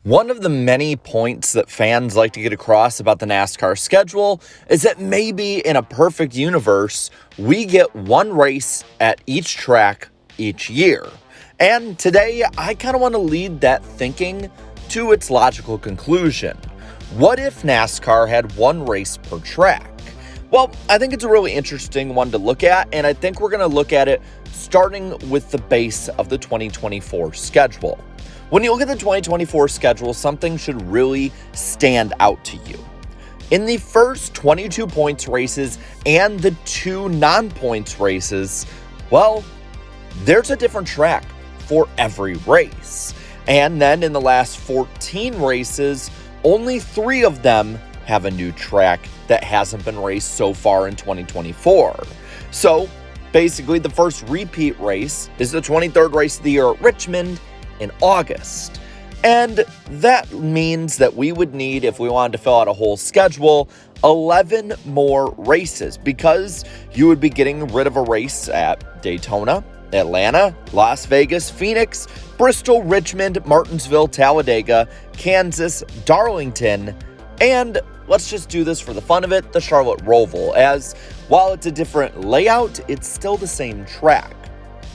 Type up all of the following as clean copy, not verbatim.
One of the many points that fans like to get across about the NASCAR schedule is that maybe in a perfect universe, we get one race at each track each year. And today, I kind of want to lead that thinking to its logical conclusion. What if NASCAR had one race per track? Well, I think it's a really interesting one to look at, and I think we're going to look at it starting with the base of the 2024 schedule. When you look at the 2024 schedule, something should really stand out to you. In the first 22 points races and the two non-points races, well, there's a different track for every race. And then in the last 14 races, only 3 of them have a new track that hasn't been raced so far in 2024. So basically, the first repeat race is the 23rd race of the year at Richmond in August. And that means that we would need, if we wanted to fill out a whole schedule, 11 more races, because you would be getting rid of a race at Daytona, Atlanta, Las Vegas, Phoenix, Bristol, Richmond, Martinsville, Talladega, Kansas, Darlington, and let's just do this for the fun of it, the Charlotte Roval, as while it's a different layout, it's still the same track.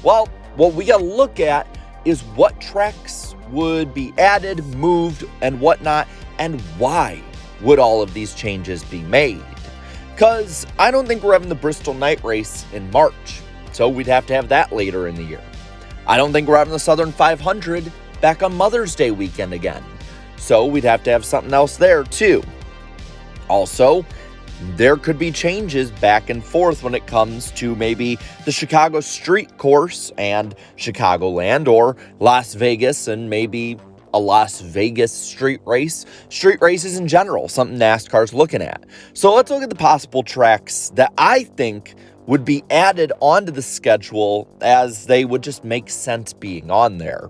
Well, what we gotta look at is what tracks would be added, moved, and whatnot, and why would all of these changes be made? Because I don't think we're having the Bristol night race in March, so we'd have to have that later in the year. I don't think we're having the Southern 500 back on Mother's Day weekend again, so we'd have to have something else there too. Also, there could be changes back and forth when it comes to maybe the Chicago street course and Chicagoland, or Las Vegas and maybe a Las Vegas street races in general, something NASCAR's looking at. So let's look at the possible tracks that I think would be added onto the schedule, as they would just make sense being on there.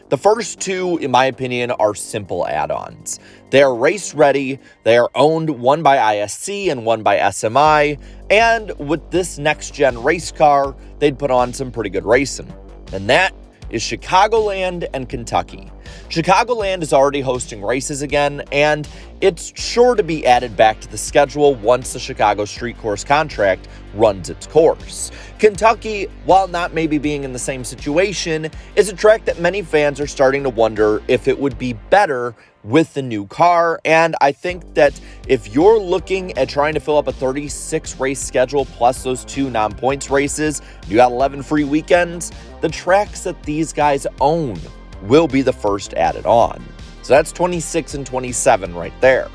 The first 2, in my opinion, are simple add-ons. They are race ready, they are owned, one by ISC and one by SMI, and with this next-gen race car, they'd put on some pretty good racing. And that is Chicagoland and Kentucky. Chicagoland is already hosting races again, and it's sure to be added back to the schedule once the Chicago street course contract runs its course. Kentucky, while not maybe being in the same situation, is a track that many fans are starting to wonder if it would be better with the new car. And I think that if you're looking at trying to fill up a 36 race schedule plus those 2 non-points races, you got 11 free weekends, the tracks that these guys own will be the first added on. So that's 26 and 27 right there.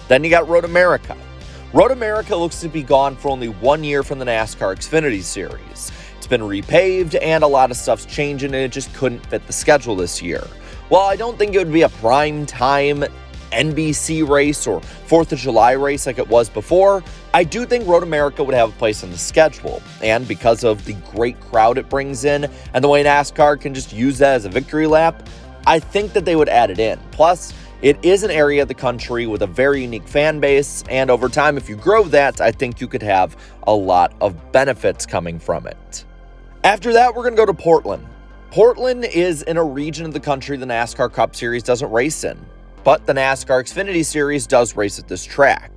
Then you got Road America. Road America looks to be gone for only 1 year from the NASCAR Xfinity Series. It's been repaved and a lot of stuff's changing, and it just couldn't fit the schedule this year. While I don't think it would be a prime time NBC race or 4th of July race like it was before, I do think Road America would have a place on the schedule. And because of the great crowd it brings in and the way NASCAR can just use that as a victory lap, I think that they would add it in. Plus, it is an area of the country with a very unique fan base, and over time, if you grow that, I think you could have a lot of benefits coming from it. After that, we're going to go to Portland. Portland is in a region of the country the NASCAR Cup Series doesn't race in, but the NASCAR Xfinity Series does race at this track.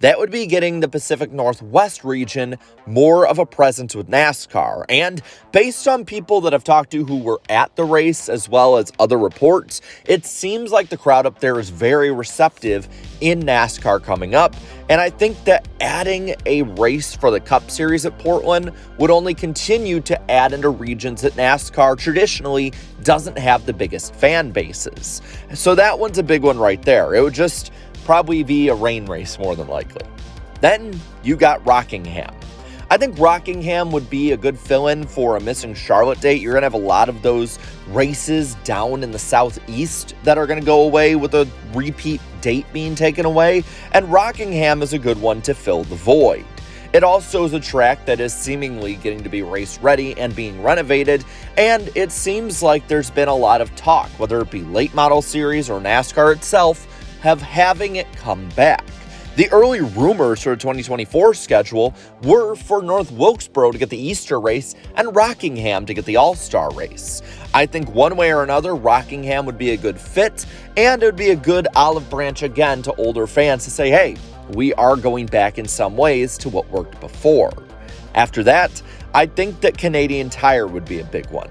That would be getting the Pacific Northwest region more of a presence with NASCAR. And based on people that I've talked to who were at the race, as well as other reports, it seems like the crowd up there is very receptive in NASCAR coming up. And I think that adding a race for the Cup Series at Portland would only continue to add into regions that NASCAR traditionally doesn't have the biggest fan bases. So that one's a big one right there. It would just probably be a rain race more than likely. Then you got Rockingham. I think Rockingham would be a good fill-in for a missing Charlotte date. You're going to have a lot of those races down in the southeast that are going to go away with a repeat date being taken away, and Rockingham is a good one to fill the void. It also is a track that is seemingly getting to be race ready and being renovated, and it seems like there's been a lot of talk, whether it be late model series or NASCAR itself, having it come back. The early rumors for the 2024 schedule were for North Wilkesboro to get the Easter race and Rockingham to get the All-Star race. I think one way or another, Rockingham would be a good fit, and it would be a good olive branch again to older fans to say, hey, we are going back in some ways to what worked before. After that, I think that Canadian Tire would be a big one.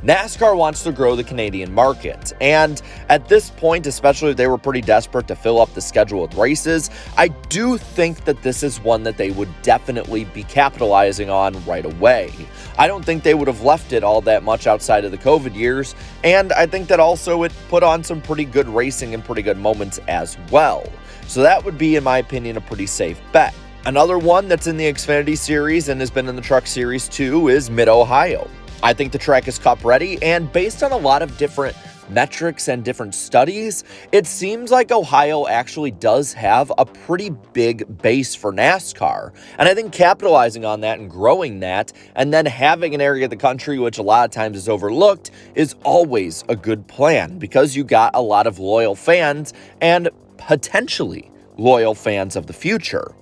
NASCAR wants to grow the Canadian market, and at this point, especially if they were pretty desperate to fill up the schedule with races, I do think that this is one that they would definitely be capitalizing on right away. I don't think they would have left it all that much outside of the COVID years, and I think that also it put on some pretty good racing and pretty good moments as well. So that would be, in my opinion, a pretty safe bet. Another one that's in the Xfinity Series and has been in the Truck Series too is MidOhio. I think the track is Cup ready, and based on a lot of different metrics and different studies, it seems like Ohio actually does have a pretty big base for NASCAR. And I think capitalizing on that and growing that, and then having an area of the country which a lot of times is overlooked, is always a good plan because you got a lot of loyal fans and potentially loyal fans of the future.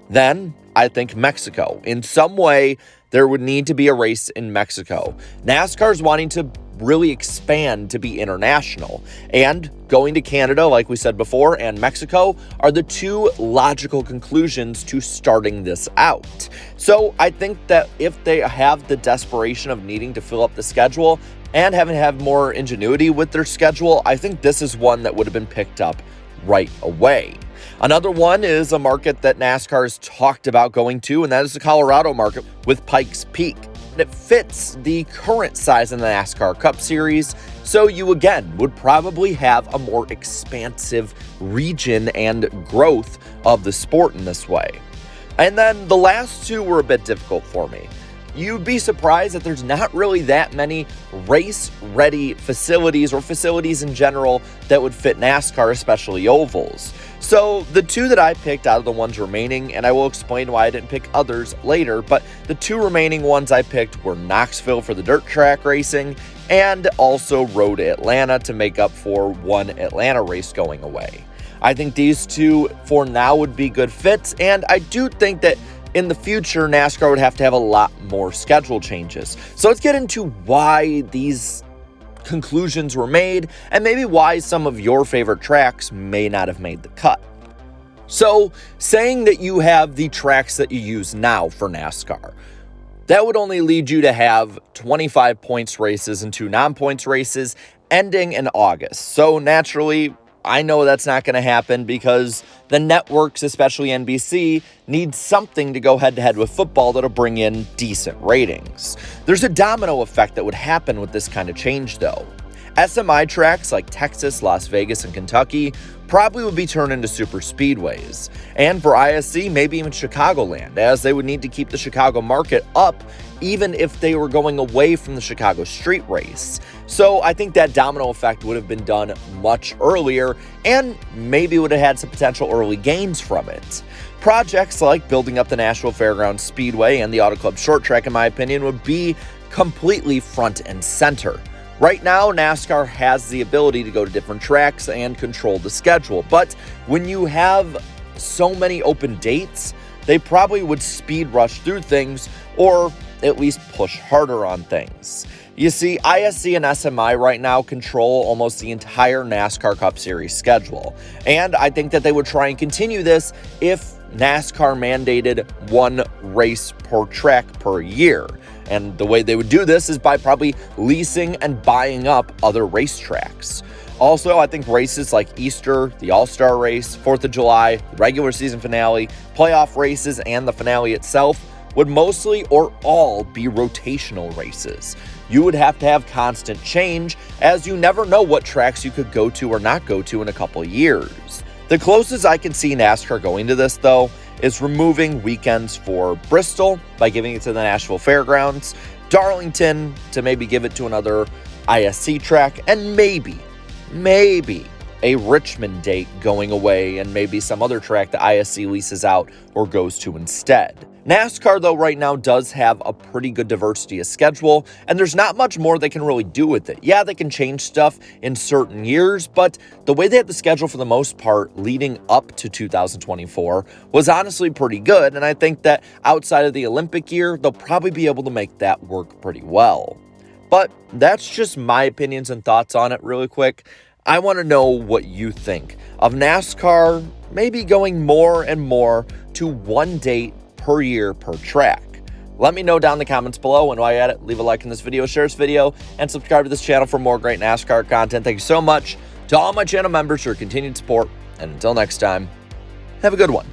Then I think Mexico. In some way, there would need to be a race in Mexico. NASCAR's wanting to really expand to be international, and going to Canada, like we said before, and Mexico are the two logical conclusions to starting this out. So I think that if they have the desperation of needing to fill up the schedule and having to have more ingenuity with their schedule, I think this is one that would have been picked up right away. Another one is a market that NASCAR has talked about going to, and that is the Colorado market with Pikes Peak. It fits the current size in the NASCAR Cup Series, so you again would probably have a more expansive region and growth of the sport in this way. And then the last two were a bit difficult for me. You'd be surprised that there's not really that many race-ready facilities or facilities in general that would fit NASCAR, especially ovals. So the two that I picked out of the ones remaining, and I will explain why I didn't pick others later, but the two remaining ones I picked were Knoxville for the dirt track racing and also Road Atlanta to make up for one Atlanta race going away. I think these two for now would be good fits, and I do think that in the future, NASCAR would have to have a lot more schedule changes. So let's get into why these conclusions were made and maybe why some of your favorite tracks may not have made the cut. So saying that you have the tracks that you use now for NASCAR, that would only lead you to have 25 points races and 2 non-points races ending in August. So naturally, I know that's not going to happen because the networks, especially NBC, need something to go head-to-head with football that'll bring in decent ratings. There's a domino effect that would happen with this kind of change, though. SMI tracks like Texas, Las Vegas, and Kentucky probably would be turned into super speedways. And for ISC, maybe even Chicagoland, as they would need to keep the Chicago market up even if they were going away from the Chicago street race. So I think that domino effect would have been done much earlier and maybe would have had some potential early gains from it. Projects like building up the Nashville Fairgrounds Speedway and the Auto Club Short Track, in my opinion, would be completely front and center. Right now, NASCAR has the ability to go to different tracks and control the schedule, but when you have so many open dates, they probably would speed rush through things or at least push harder on things. You see, ISC and SMI right now control almost the entire NASCAR Cup Series schedule, and I think that they would try and continue this if NASCAR mandated one race per track per year. And the way they would do this is by probably leasing and buying up other racetracks. Also, I think races like Easter, the All-Star race, 4th of July, regular season finale, playoff races, and the finale itself would mostly or all be rotational races. You would have to have constant change, as you never know what tracks you could go to or not go to in a couple years. The closest I can see NASCAR going to this, though, is removing weekends for Bristol by giving it to the Nashville Fairgrounds, Darlington to maybe give it to another ISC track, and maybe a Richmond date going away and maybe some other track that ISC leases out or goes to instead. NASCAR, though, right now does have a pretty good diversity of schedule, and there's not much more they can really do with it. Yeah, they can change stuff in certain years, but the way they had the schedule for the most part leading up to 2024 was honestly pretty good, and I think that outside of the Olympic year, they'll probably be able to make that work pretty well. But that's just my opinions and thoughts on it really quick. I want to know what you think of NASCAR maybe going more and more to one date per year per track. Let me know down in the comments below, and while you're at it, leave a like in this video, share this video, and subscribe to this channel for more great NASCAR content. Thank you so much to all my channel members for your continued support, and until next time, have a good one.